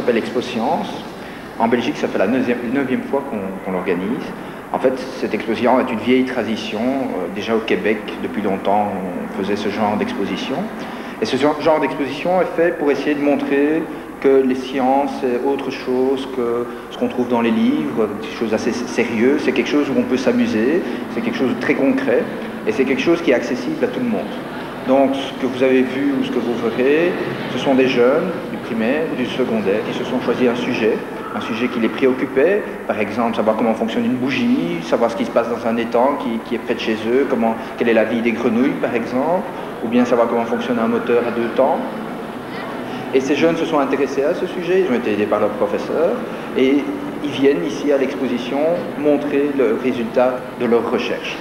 s'appelle Expo Science. En Belgique, ça fait la 9e fois qu'on l'organise. En fait, cette exposition est une vieille tradition. Déjà au Québec, depuis longtemps, on faisait ce genre d'exposition. Et ce genre d'exposition est fait pour essayer de montrer que les sciences, c'est autre chose que ce qu'on trouve dans les livres, des choses assez sérieuses. C'est quelque chose où on peut s'amuser, c'est quelque chose de très concret, et c'est quelque chose qui est accessible à tout le monde. Donc, ce que vous avez vu ou ce que vous verrez, ce sont des jeunes du primaire ou du secondaire qui se sont choisis un sujet qui les préoccupait, par exemple savoir comment fonctionne une bougie, savoir ce qui se passe dans un étang qui est près de chez eux, quelle est la vie des grenouilles par exemple, ou bien savoir comment fonctionne un moteur à 2 temps. Et ces jeunes se sont intéressés à ce sujet, ils ont été aidés par leurs professeurs, et ils viennent ici à l'exposition montrer le résultat de leurs recherches.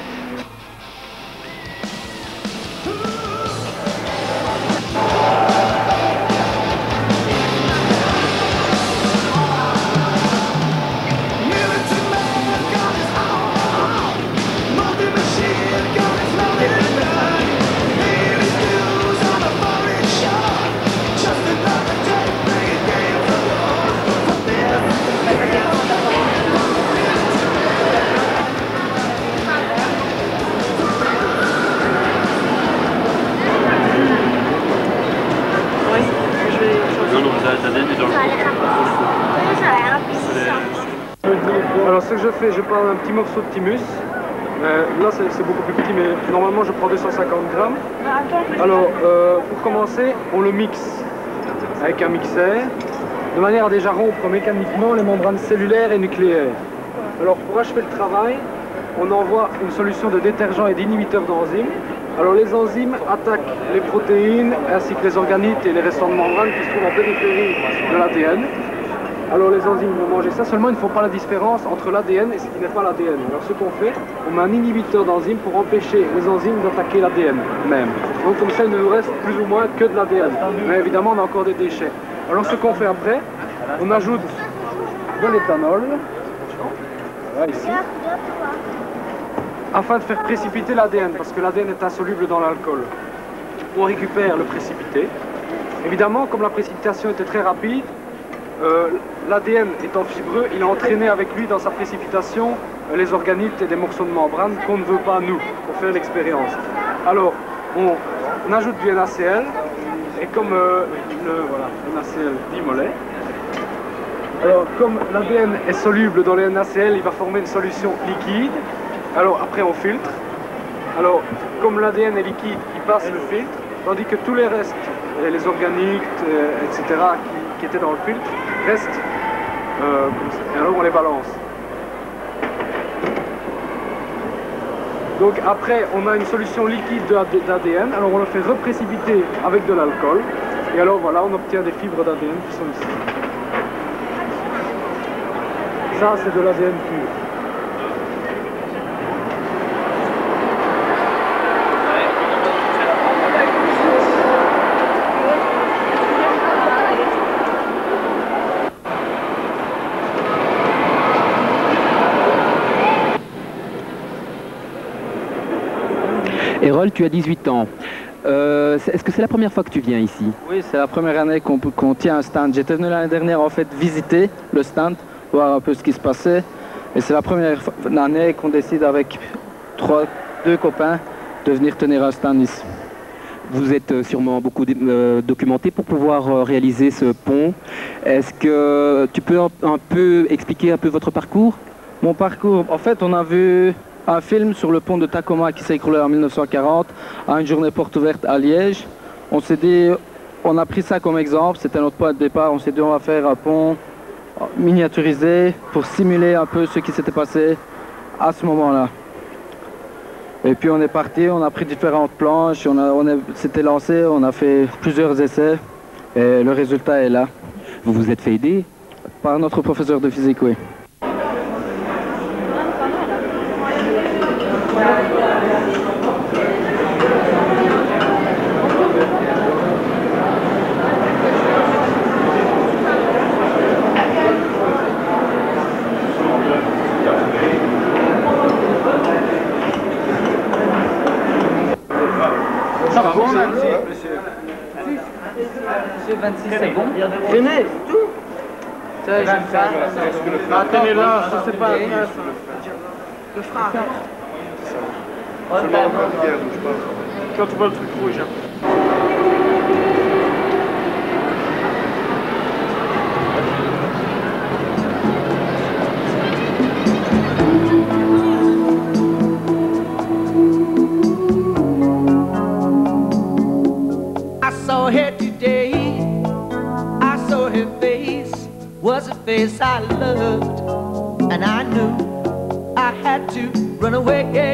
Alors ce que je fais, je prends un petit morceau de thymus. Là c'est beaucoup plus petit, mais normalement je prends 250 grammes. Alors pour commencer, on le mixe avec un mixeur, de manière à déjà rompre mécaniquement les membranes cellulaires et nucléaires. Alors pour achever le travail, on envoie une solution de détergent et d'inhibiteur d'enzymes. Alors les enzymes attaquent les protéines ainsi que les organites et les restants de membrane qui se trouvent en périphérie de l'ADN. Alors les enzymes vont manger ça, seulement ils ne font pas la différence entre l'ADN et ce qui n'est pas l'ADN. Alors ce qu'on fait, on met un inhibiteur d'enzymes pour empêcher les enzymes d'attaquer l'ADN même. Donc comme ça il ne nous reste plus ou moins que de l'ADN. Mais évidemment on a encore des déchets. Alors ce qu'on fait après, on ajoute de l'éthanol, voilà ici, afin de faire précipiter l'ADN, parce que l'ADN est insoluble dans l'alcool. On récupère le précipité. Évidemment, comme la précipitation était très rapide, l'ADN étant fibreux, il a entraîné avec lui dans sa précipitation les organites et des morceaux de membrane qu'on ne veut pas nous, pour faire l'expérience. Alors, on ajoute du NaCl, et comme voilà, le NaCl bimolet, alors comme l'ADN est soluble dans le NaCl, il va former une solution liquide. Alors après on filtre. Alors comme l'ADN est liquide, il passe le filtre, tandis que tous les restes, les organiques, etc. qui étaient dans le filtre, restent comme ça. Et alors on les balance. Donc après on a une solution liquide d'ADN, alors on le fait reprécipiter avec de l'alcool. Et alors voilà, on obtient des fibres d'ADN qui sont ici. Ça c'est de l'ADN pur. Erol, tu as 18 ans. Est-ce que c'est la première fois que tu viens ici? Oui, c'est la première année qu'on tient un stand. J'étais venu l'année dernière en fait visiter le stand, voir un peu ce qui se passait. Et c'est la première année qu'on décide avec deux copains de venir tenir un stand ici. Vous êtes sûrement beaucoup documenté pour pouvoir réaliser ce pont. Est-ce que tu peux un peu expliquer un peu votre parcours? Mon parcours, en fait, on a vu un film sur le pont de Tacoma qui s'est écroulé en 1940 à une journée porte ouverte à Liège. On s'est dit, on a pris ça comme exemple, c'était notre point de départ. On s'est dit on va faire un pont miniaturisé pour simuler un peu ce qui s'était passé à ce moment-là. Et puis on est parti, on a pris différentes planches, on s'était lancé, on a fait plusieurs essais et le résultat est là. Vous vous êtes fait aider? Par notre professeur de physique, oui. Ça va bon, monsieur 26, c'est bon. Venez, tout. 16. Attendez là, ça c'est pas Le frein. quand tu vois le truc rouge. I saw her today, I saw her face, was a face I loved, and I knew I had to run away.